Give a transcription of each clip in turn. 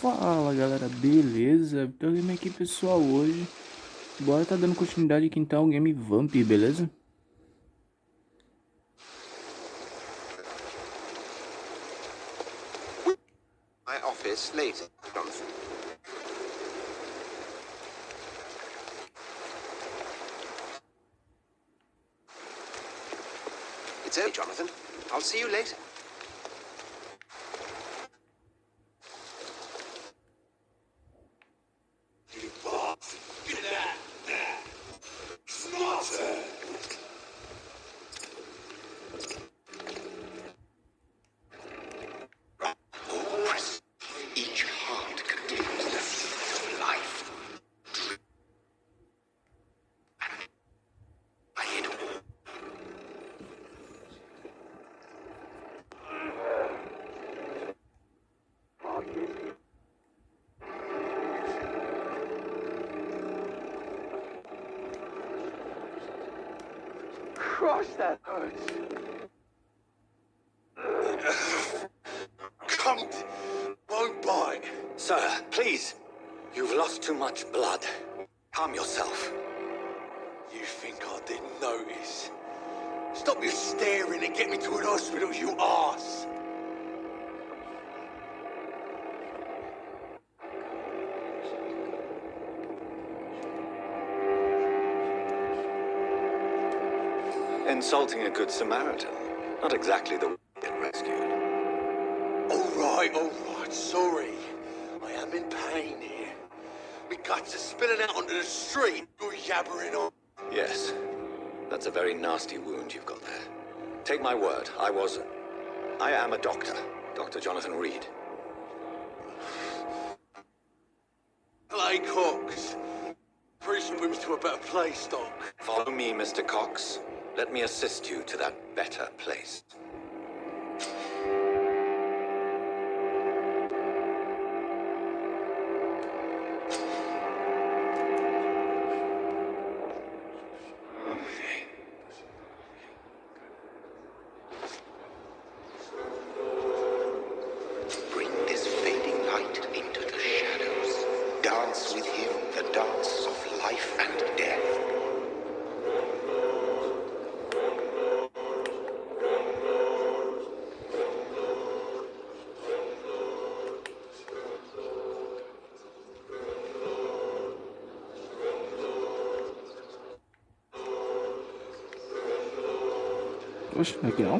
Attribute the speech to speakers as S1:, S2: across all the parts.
S1: Fala galera, beleza? Tô aqui pessoal hoje. Bora tá dando continuidade aqui então ao game Vampyr, beleza?
S2: My office later, Jonathan. It's early, Jonathan. I'll see you later. Each heart contains the seed of life. I hit all. Christ, that hurts. Cunt won't bite.
S3: Sir, please. You've lost too much blood. Calm yourself.
S2: You think I didn't notice? Stop your staring and get me to an hospital, you arse!
S3: Insulting a good Samaritan. Not exactly the way to get rescued.
S2: All right, sorry. I am in pain here. My guts are spilling out onto the street. You're yabbering on.
S3: Yes. That's a very nasty wound you've got there. Take my word, I am a doctor. Dr. Jonathan Reed.
S2: Play Cox. Prison brings to a better place, Doc.
S3: Follow me, Mr. Cox. Let me assist you to that better place.
S2: Bring this fading light into the shadows. Dance with him the dance of life and death.
S1: Oxe, aqui não.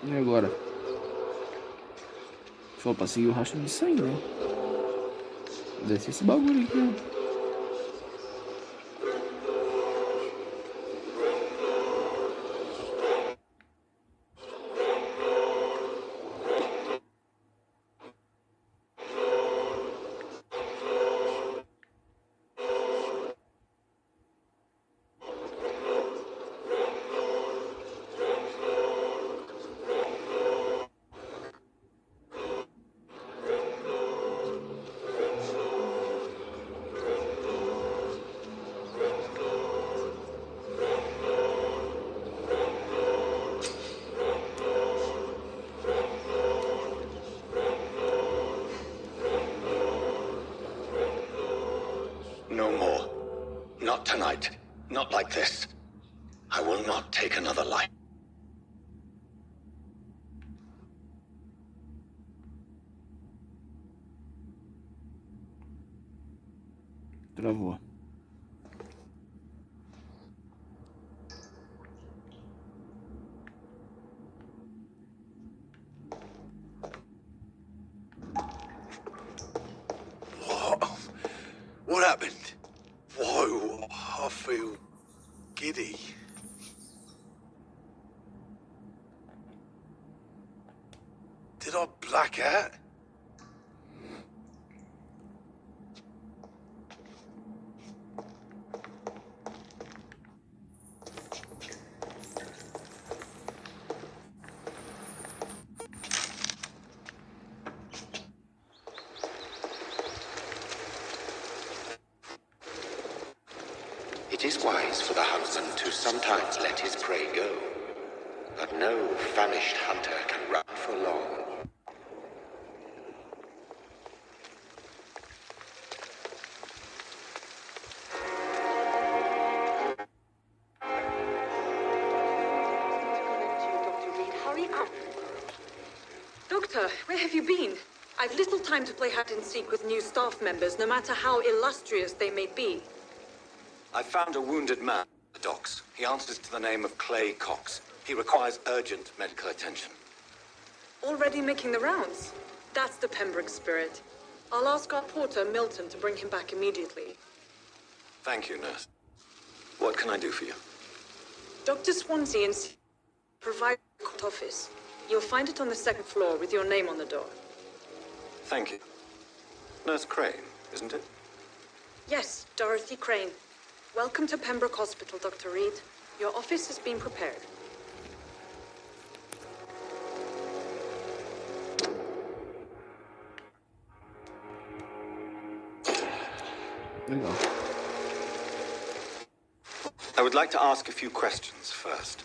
S1: E agora? Só pra seguir o rastro disso aí, né? Desce esse bagulho aqui, ó.
S3: Not tonight. Not like this. I will not take another life.
S1: Travou.
S2: What happened? Whoa, I feel giddy. Did I black out?
S4: It is wise for the huntsman to sometimes let his prey go, but no famished hunter can run for long.
S5: Dr. Reed, hurry up. Doctor, where have you been? I've little time to play hide and seek with new staff members, no matter how illustrious they may be.
S3: I found a wounded man at the docks. He answers to the name of Clay Cox. He requires urgent medical attention.
S5: Already making the rounds? That's the Pembroke spirit. I'll ask our porter, Milton, to bring him back immediately.
S3: Thank you, nurse. What can I do for you?
S5: Dr. Swansea provide a court office. You'll find it on the second floor with your name on the door.
S3: Thank you. Nurse Crane, isn't it?
S5: Yes, Dorothy Crane. Welcome to Pembroke Hospital, Dr. Reed. Your office has been prepared.
S1: Legal.
S3: I would like to ask a few questions first.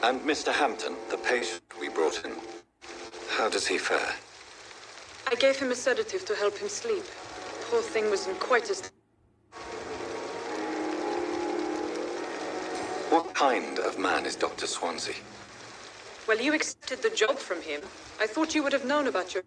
S3: And Mr. Hampton, the patient we brought in, how does he fare?
S5: I gave him a sedative to help him sleep. Poor thing was in quite a...
S3: What kind of man is Dr. Swansea?
S5: Well, you accepted the job from him. I thought you would have known about your...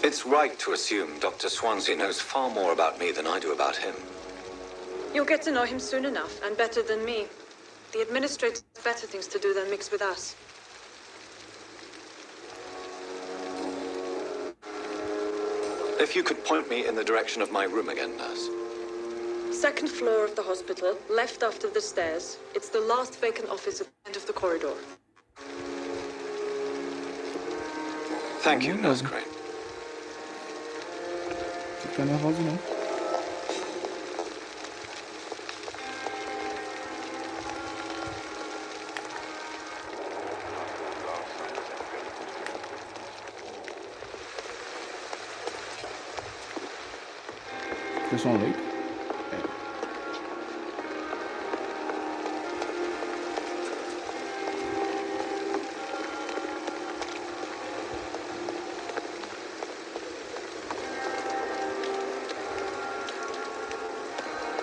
S3: It's right to assume Dr. Swansea knows far more about me than I do about him.
S5: You'll get to know him soon enough, and better than me. The administrator has better things to do than mix with us.
S3: If you could point me in the direction of my room again, nurse.
S5: Second floor of the hospital, left after the stairs. It's the last vacant office at the end of the corridor.
S3: Thank you, Nurse Crane.
S1: Fica nervoso não. Foi só um leito?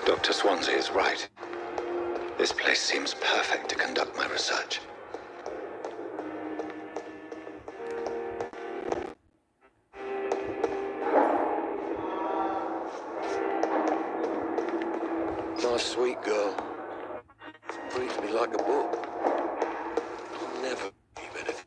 S3: Dr. Swansea is right. This place seems perfect to conduct my research.
S2: My sweet girl. Reads me like a book. I'll never keep anything.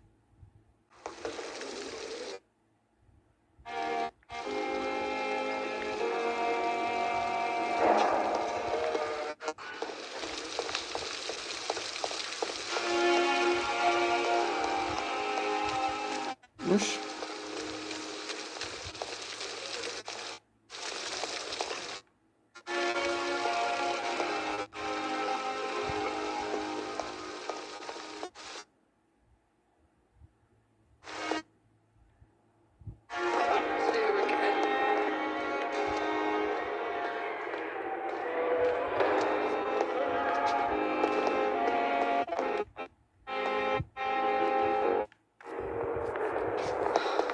S1: Oxe.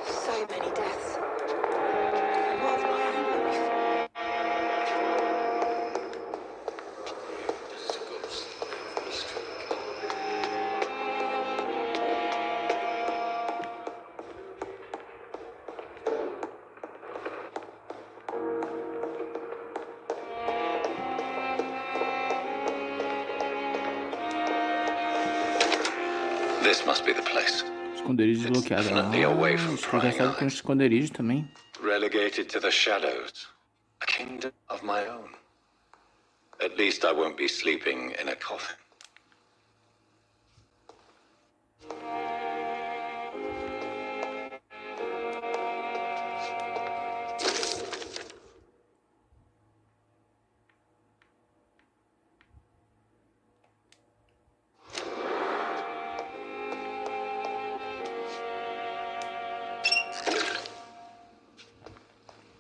S5: So many deaths. And what of my own life?
S3: This must be the place.
S1: Esconderijo desbloqueado.
S3: Definitely away
S1: Ah,
S3: from
S1: acho que eu já
S3: prying
S1: sabe que tem um
S3: eyes.
S1: esconderijo também.
S3: Relegated to the shadows. A kingdom of my own. At least I won't be sleeping in a coffin.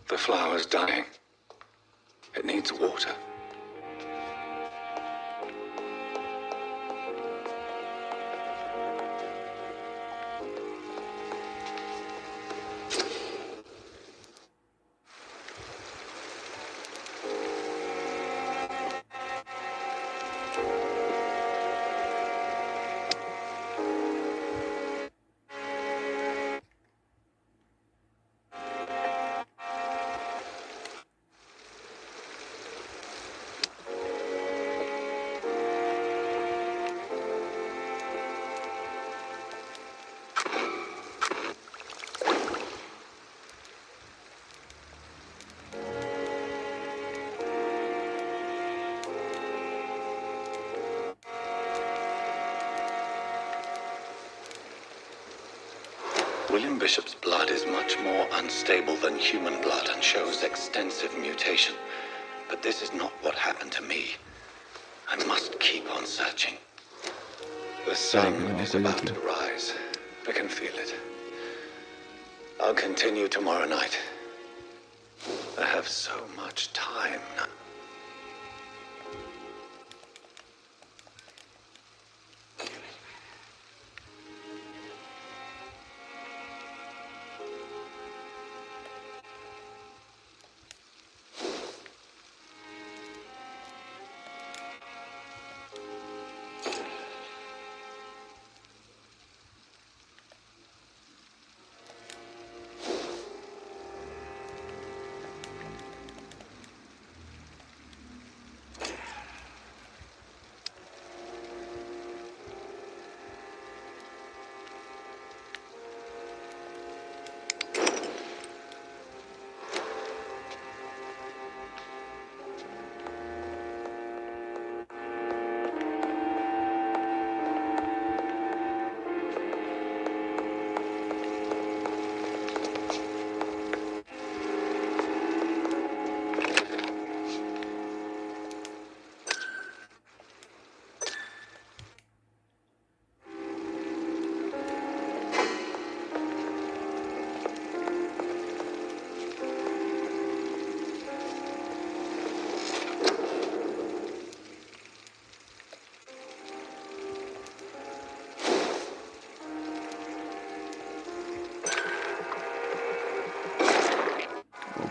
S3: The flower's dying. It needs water. William Bishop's blood is much more unstable than human blood and shows extensive mutation. But this is not what happened to me. I must keep on searching. The sun is about to rise. I can feel it. I'll continue tomorrow night. I have so much time now.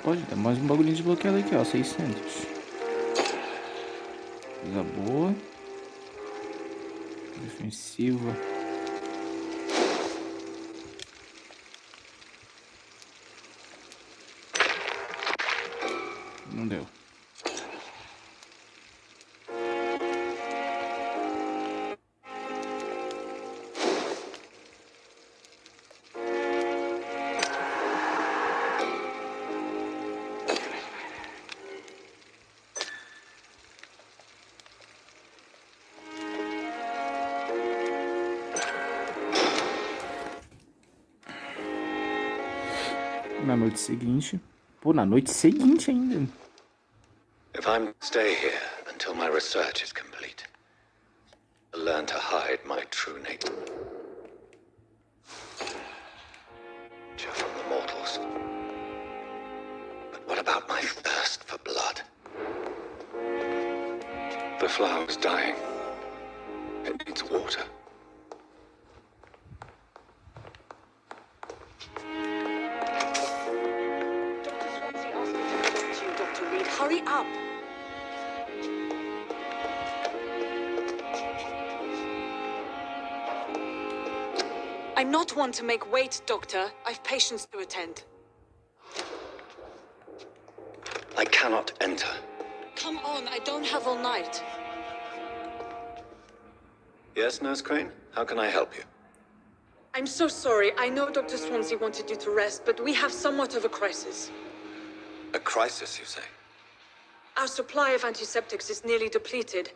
S1: Pode dar mais um bagulhinho desbloqueado aqui, ó. 600. Coisa boa. Defensiva. Não deu. Na noite seguinte. Pô, na noite seguinte ainda.
S3: If I'm to stay here until my research is complete, to learn to hide my true nature from the mortals. But what about my thirst for blood? The flower's dying. It needs water.
S5: Dr. Swansea asked me to talk to you, Dr. Reed. Hurry up! I'm not one to make wait, Doctor. I've patients to attend.
S3: I cannot enter.
S5: Come on, I don't have all night.
S3: Yes, Nurse Crane? How can I help you?
S5: I'm so sorry. I know Dr. Swansea wanted you to rest, but we have somewhat of a crisis.
S3: A crisis, you say?
S5: Our supply of antiseptics is nearly depleted.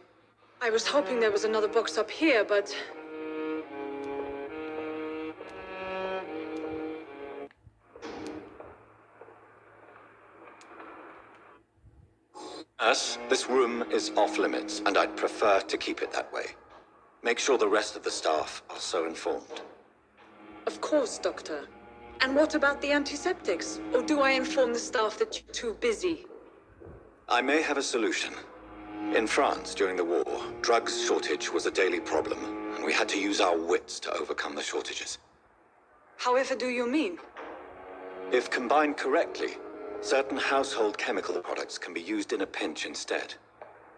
S5: I was hoping there was another box up here, but...
S3: Nurse, this room is off limits, and I'd prefer to keep it that way. Make sure the rest of the staff are so informed.
S5: Of course, Doctor. And what about the antiseptics? Or do I inform the staff that you're too busy?
S3: I may have a solution. In France, during the war, drugs shortage was a daily problem, and we had to use our wits to overcome the shortages.
S5: However do you mean?
S3: If combined correctly, certain household chemical products can be used in a pinch instead.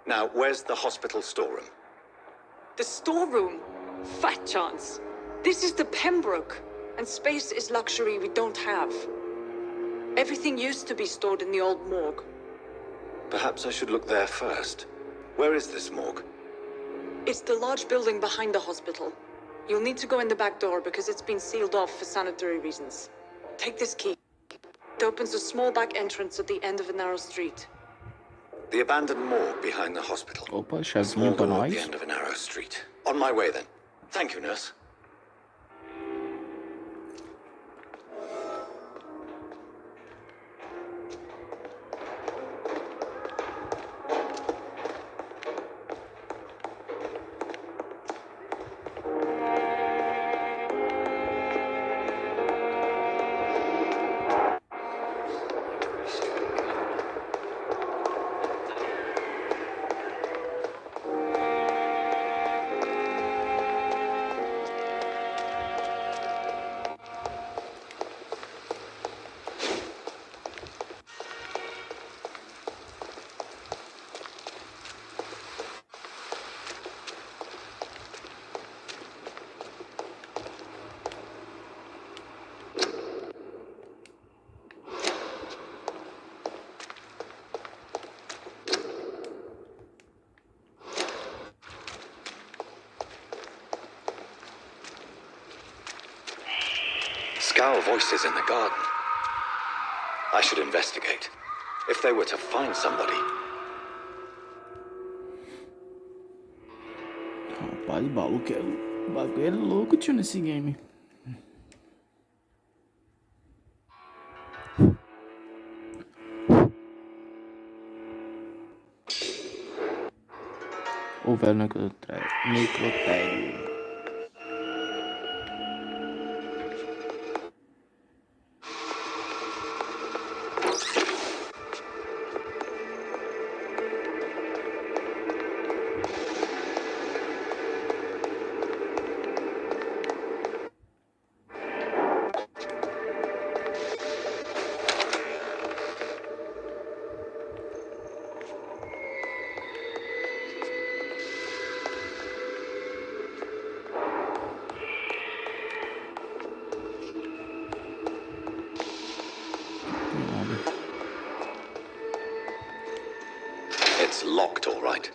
S3: Now, where's the hospital storeroom?
S5: The storeroom? Fat chance. This is the Pembroke, and space is luxury we don't have. Everything used to be stored in the old morgue.
S3: Perhaps I should look there first. Where is this morgue?
S5: It's the large building behind the hospital. You'll need to go in the back door because it's been sealed off for sanitary reasons. Take this key. It opens a small back entrance at the end of a narrow street.
S3: The abandoned morgue behind the hospital.
S1: Opa,
S3: A
S1: chavinha
S3: small
S1: pra
S3: door at the
S1: nós.
S3: end of a narrow street. On my way then. Thank you, nurse. Scowl voices in the garden. I should investigate. If they were to find somebody.
S1: Rapaz, o bagulho é louco, tio, nesse game. O velho necrotério.
S3: It's locked, all right.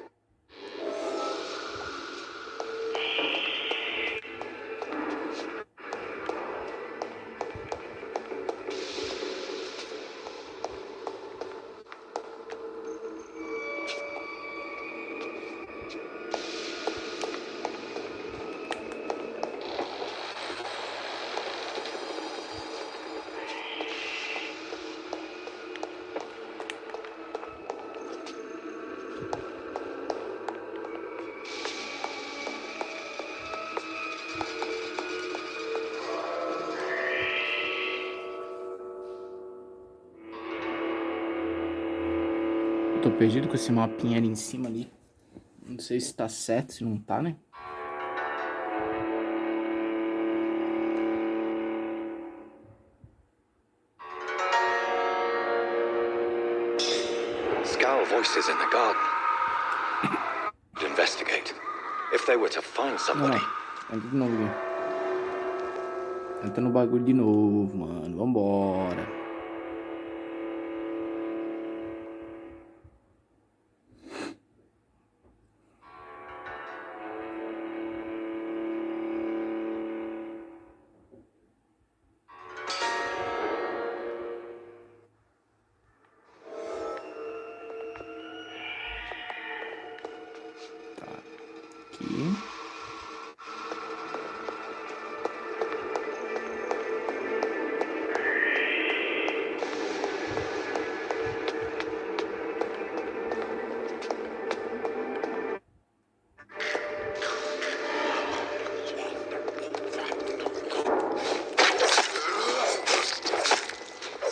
S1: perdido com esse mapinha ali em cima ali. Não sei se tá certo, se não tá, né?
S3: Scowl voices in the garden. Investigate. If they were to find
S1: Não,
S3: somebody.
S1: não. Entra de novo aqui. Entra no bagulho de novo, mano. Vambora. Aqui.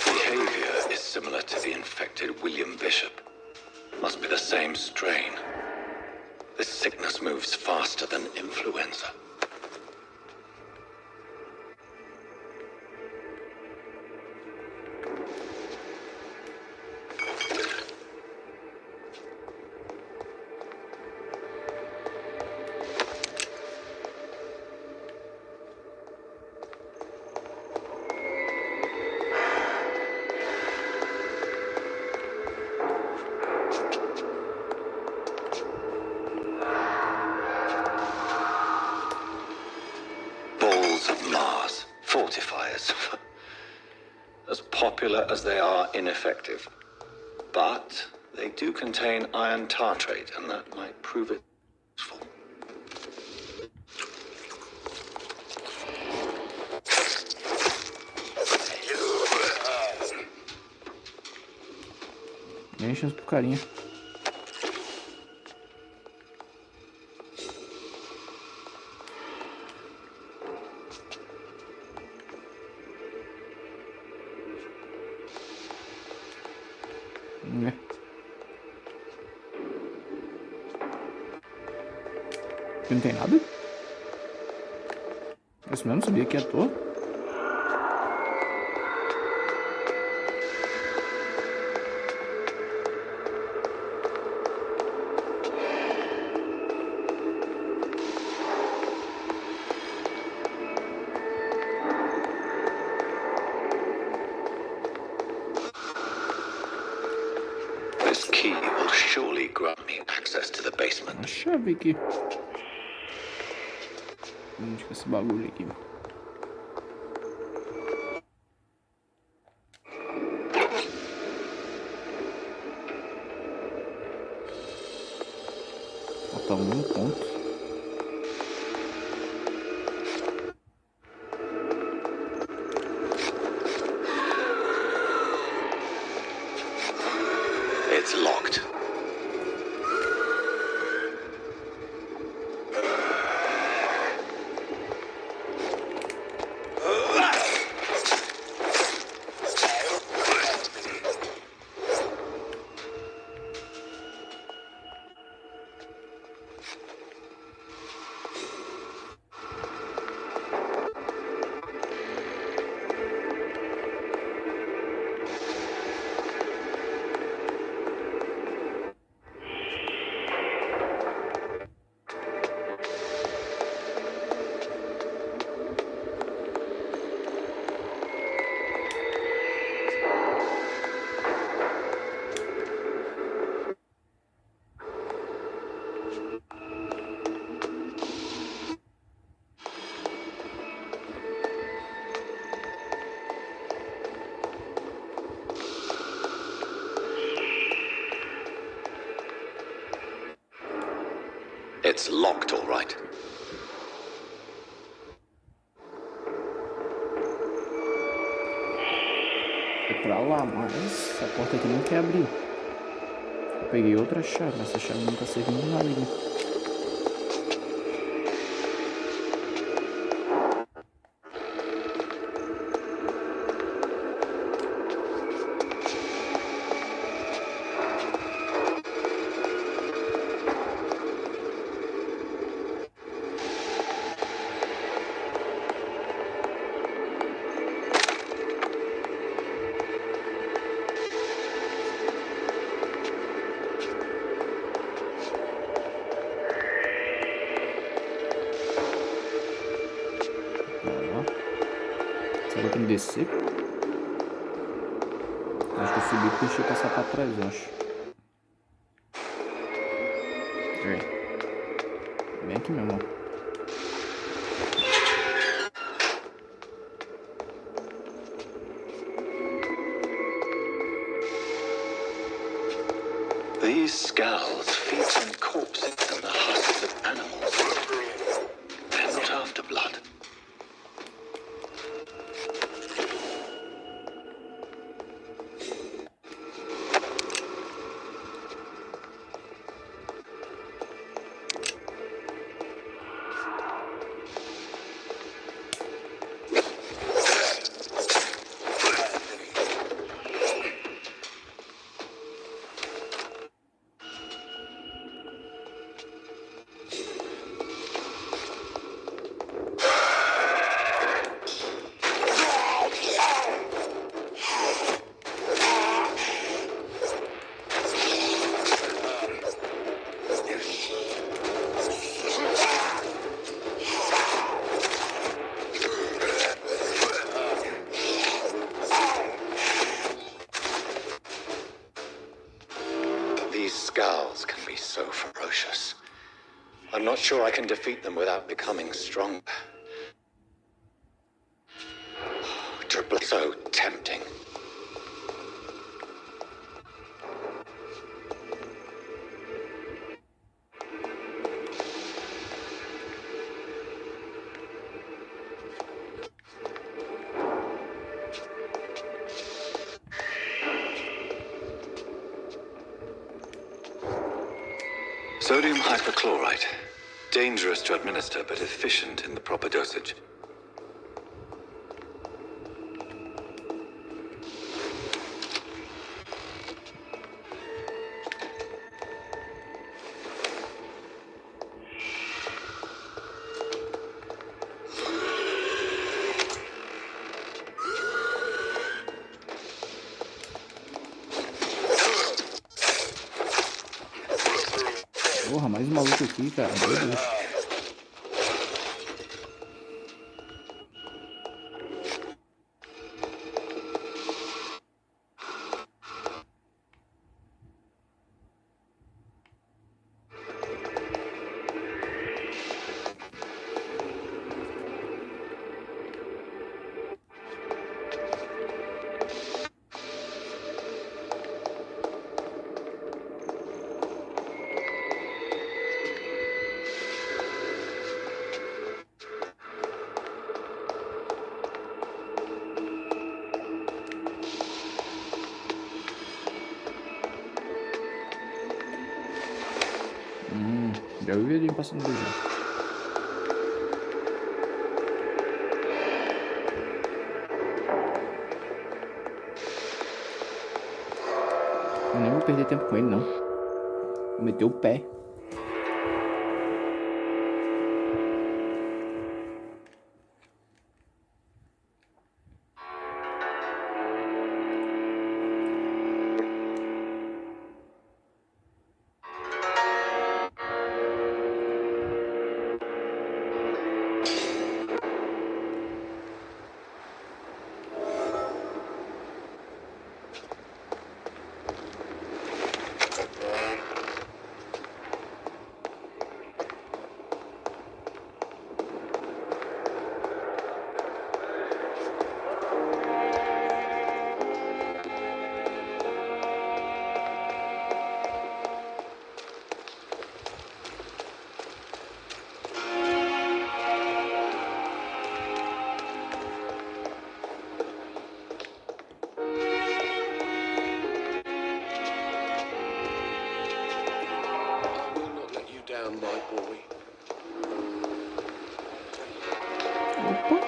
S3: Behavior is similar to the infected William Bishop. Must be the same strain. This sickness moves faster than influenza. Balls of Mars, fortifiers. As popular as they are ineffective. But they do contain iron tartrate, and that might prove it useful.
S1: Nem chance pro carinha. Né? Aqui não tem nada? Isso mesmo, sabia que é à toa.
S3: This key will surely grant me access to the basement.
S1: Uma chave aqui. Onde que é esse bagulho aqui? Falta um ponto.
S3: It's locked. It's locked, all right.
S1: Foi pra lá, mas essa porta aqui não quer abrir. Eu peguei outra chave, essa chave não tá servindo de nada aqui. Tem que descer. Acho que eu subi porque deixa eu passar pra trás, eu acho. Bem aqui mesmo, ó.
S3: These skulls feed on corpses and the husks of animals. They're not after blood. These skulls can be so ferocious. I'm not sure I can defeat them without becoming stronger. Triple so tempting. Sodium hypochlorite. Dangerous to administer, but efficient in the proper dosage.
S1: Porra, mais um maluco aqui, cara. Meu Deus. Já vi ele passando do jeito. Eu nem vou perder tempo com ele, não. Vou meter o pé. Opa!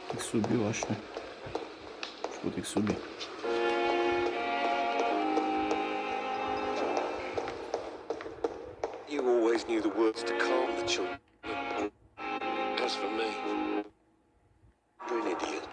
S1: Tem que subir, eu acho, né? Acho que vou ter que subir.
S2: You always knew the words to calm the children. As for me, you're an idiot.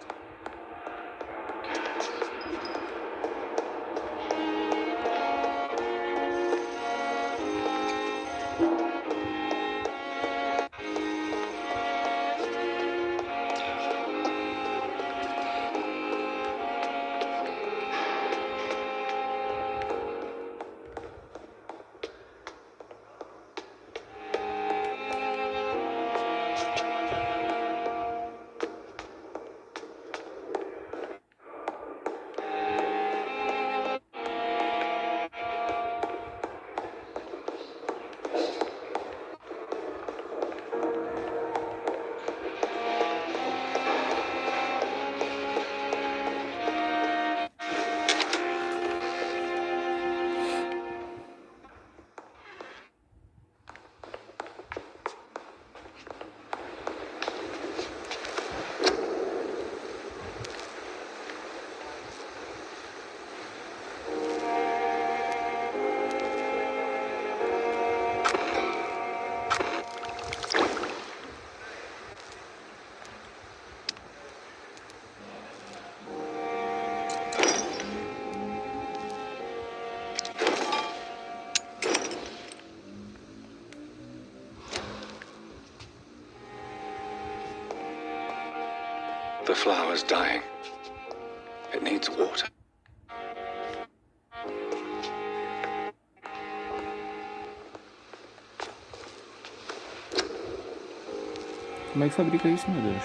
S3: The flower's dying. It needs water.
S1: Como é que fabrica isso, meu Deus?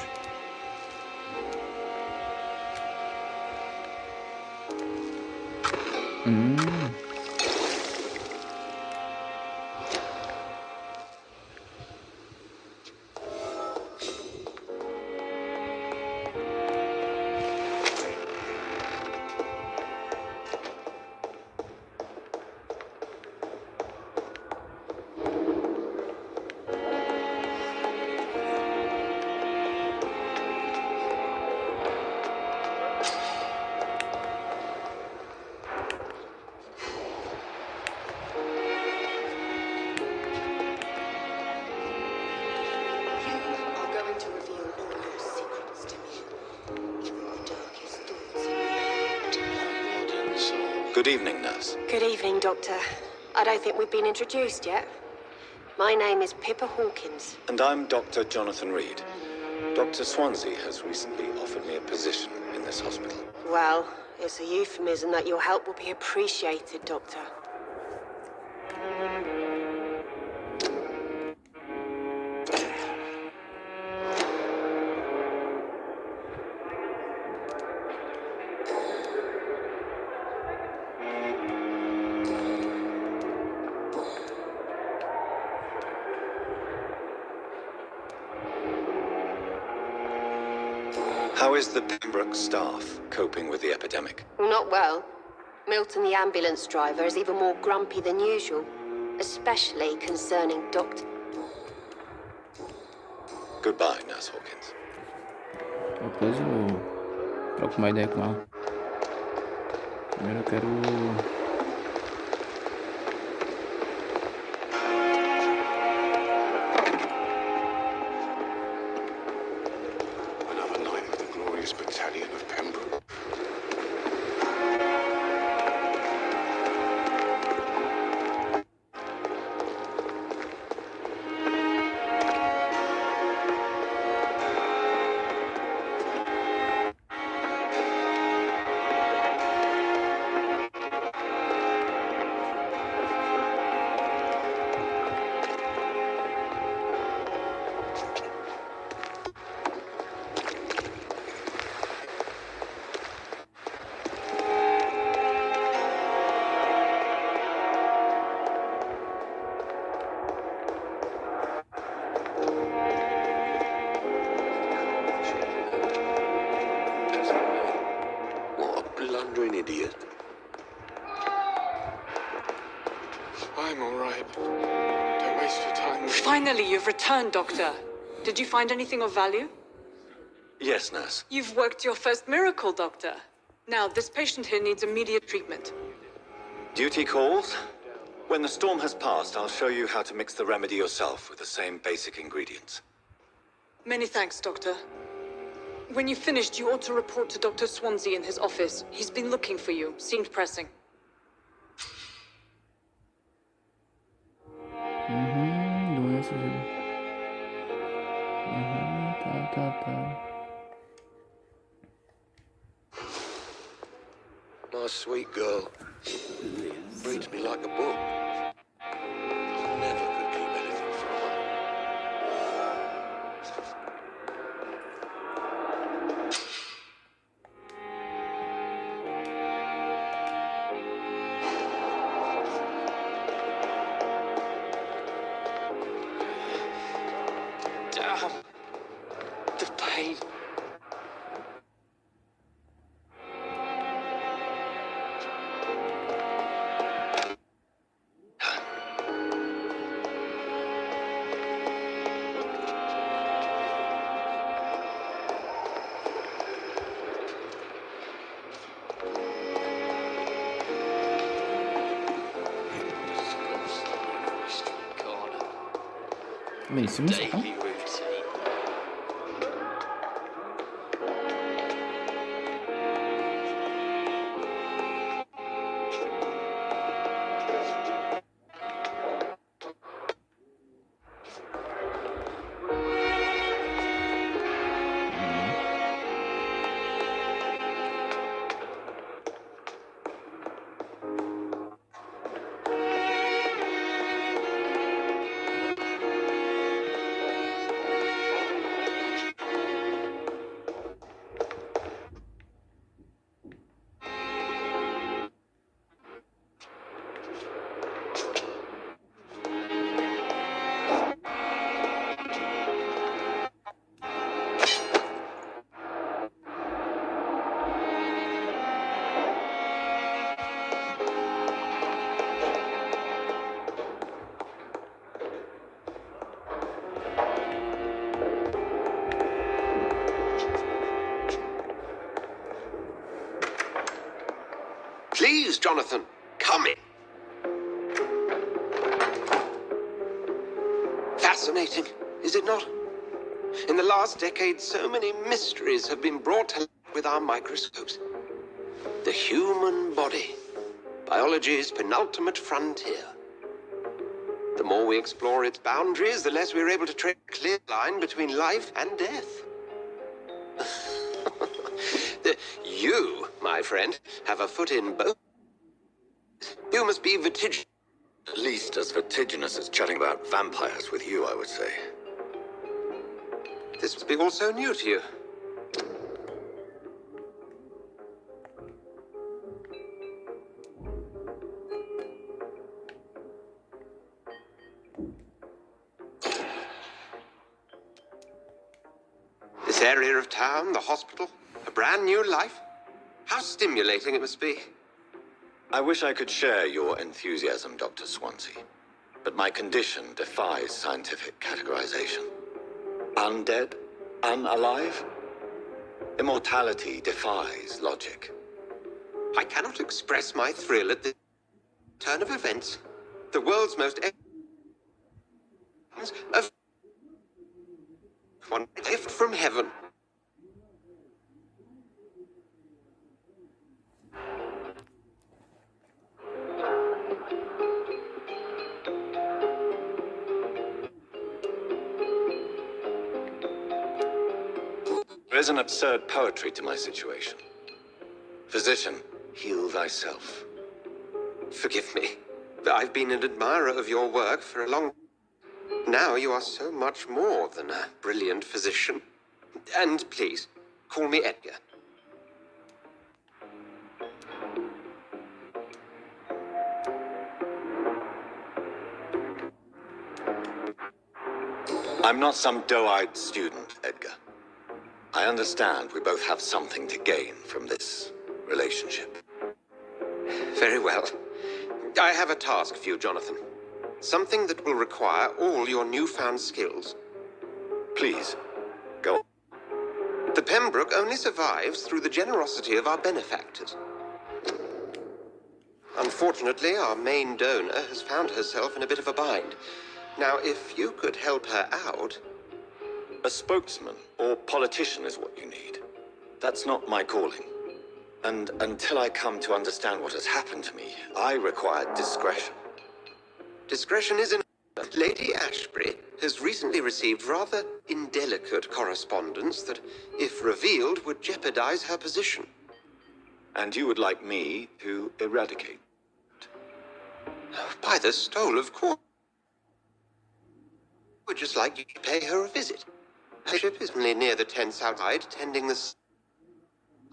S3: Good evening, nurse.
S6: Good evening, Doctor. I don't think we've been introduced yet. My name is Pippa Hawkins.
S3: And I'm Dr. Jonathan Reed. Dr. Swansea has recently offered me a position in this hospital.
S6: Well, it's a euphemism that your help will be appreciated, Doctor.
S3: How is the Pembroke staff coping with the epidemic?
S6: Not well. Milton, the ambulance driver, is even more grumpy than usual, especially concerning Doctor.
S3: Goodbye, Nurse Hawkins.
S1: Depois eu troco uma ideia com ela. Primeiro eu quero...
S2: Another night with the glorious battalion of Pembroke. What a blundering idiot. I'm all right. Don't waste your time.
S5: Finally, you've returned, Doctor. Did you find anything of value?
S3: Yes, nurse.
S5: You've worked your first miracle, Doctor. Now, this patient here needs immediate treatment.
S3: Duty calls. When the storm has passed, I'll show you how to mix the remedy yourself with the same basic ingredients.
S5: Many thanks, Doctor. When you've finished, you ought to report to Dr. Swansea in his office. He's been looking for you. Seemed pressing.
S1: Doenças... tá.
S2: My sweet girl. Reads me like a book. I never could keep anything from her.
S7: Damn. The pain.
S1: Bem, isso não está.
S7: Daily routine.
S4: Jonathan. Come in. Fascinating, is it not? In the last decade, so many mysteries have been brought to light with our microscopes. The human body, biology's penultimate frontier. The more we explore its boundaries, the less we're able to trace a clear line between life and death. You, my friend, have a foot in both. You must be vertiginous.
S3: At least as vertiginous as chatting about vampires with you, I would say.
S4: This must be all so new to you. This area of town, the hospital, a brand new life. How stimulating it must be.
S3: I wish I could share your enthusiasm, Dr. Swansea, but my condition defies scientific categorization. Undead? Unalive? Immortality defies logic.
S4: I cannot express my thrill at this turn of events. The world's most of one gift from heaven.
S3: There is an absurd poetry to my situation. Physician, heal thyself.
S4: Forgive me. I've been an admirer of your work for a long time. Now you are so much more than a brilliant physician. And please, call me Edgar.
S3: I'm not some doe-eyed student, Edgar. I understand we both have something to gain from this relationship.
S4: Very well. I have a task for you, Jonathan. Something that will require all your newfound skills.
S3: Please, go on.
S4: The Pembroke only survives through the generosity of our benefactors. Unfortunately, our main donor has found herself in a bit of a bind. Now, if you could help her out...
S3: A spokesman or politician is what you need. That's not my calling. And until I come to understand what has happened to me, I require discretion.
S4: Discretion is in... Lady Ashbury has recently received rather indelicate correspondence that, if revealed, would jeopardize her position.
S3: And you would like me to eradicate?
S4: By the stole, of course. I would just like you to pay her a visit. Her ship is only near the tents outside, tending the...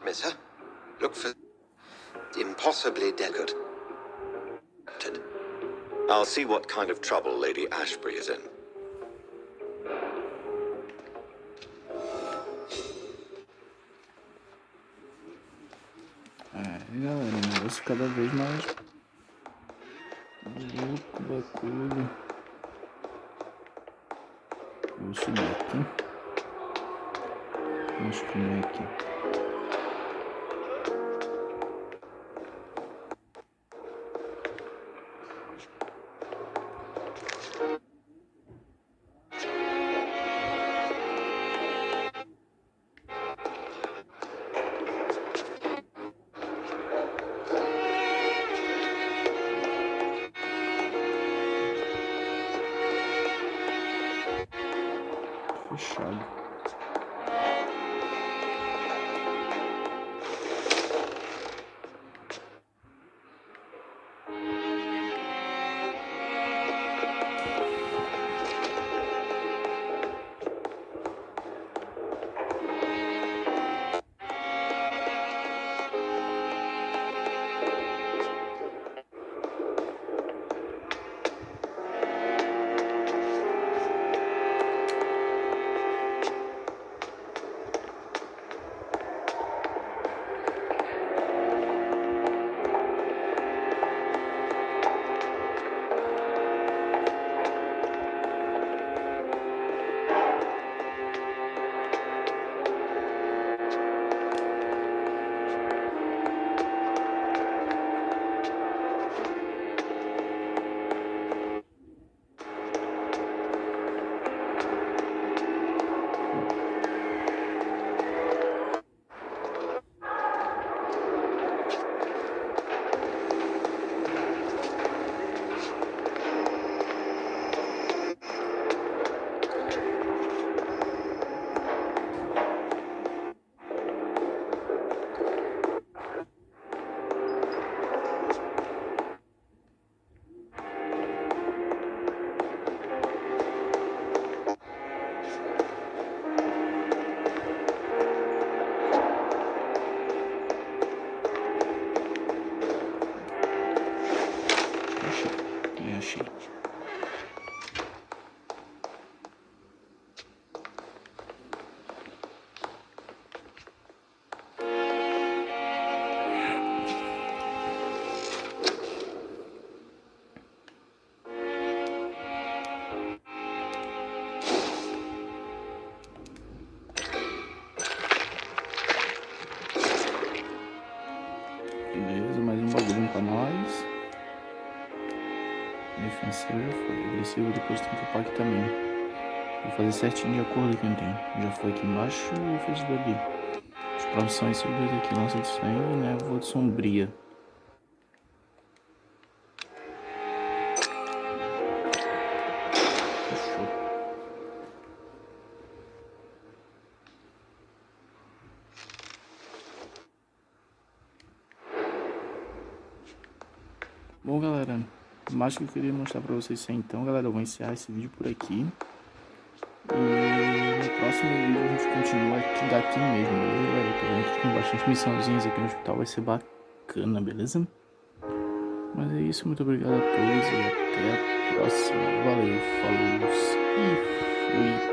S4: Miss her. Look for... impossibly delicate.
S3: I'll see what kind of trouble Lady Ashbury is in.
S1: Galera, o negócio cada vez mais louco, bagulho. Vou subir aqui. Vamos comer aqui. Fechado. achei. Achei. Beleza, mais um bagulhinho pra nós. Defensivo já foi. Agressivo depois tem que upar aqui também. Vou fazer certinho de acordo com quem tem. Já foi aqui embaixo e fez isso dali. As próximas são esses dois aqui. Lança de sangue, né? Vou de sombria. Fechou. Bom, galera, mais que eu queria mostrar pra vocês isso aí, então, galera, eu vou encerrar esse vídeo por aqui. E no próximo vídeo a gente continua aqui daqui mesmo, beleza, galera? Eu tô vendo que tem bastante missãozinhas aqui no hospital, vai ser bacana, beleza? Mas é isso, muito obrigado a todos e até a próxima. Valeu, falou e fui.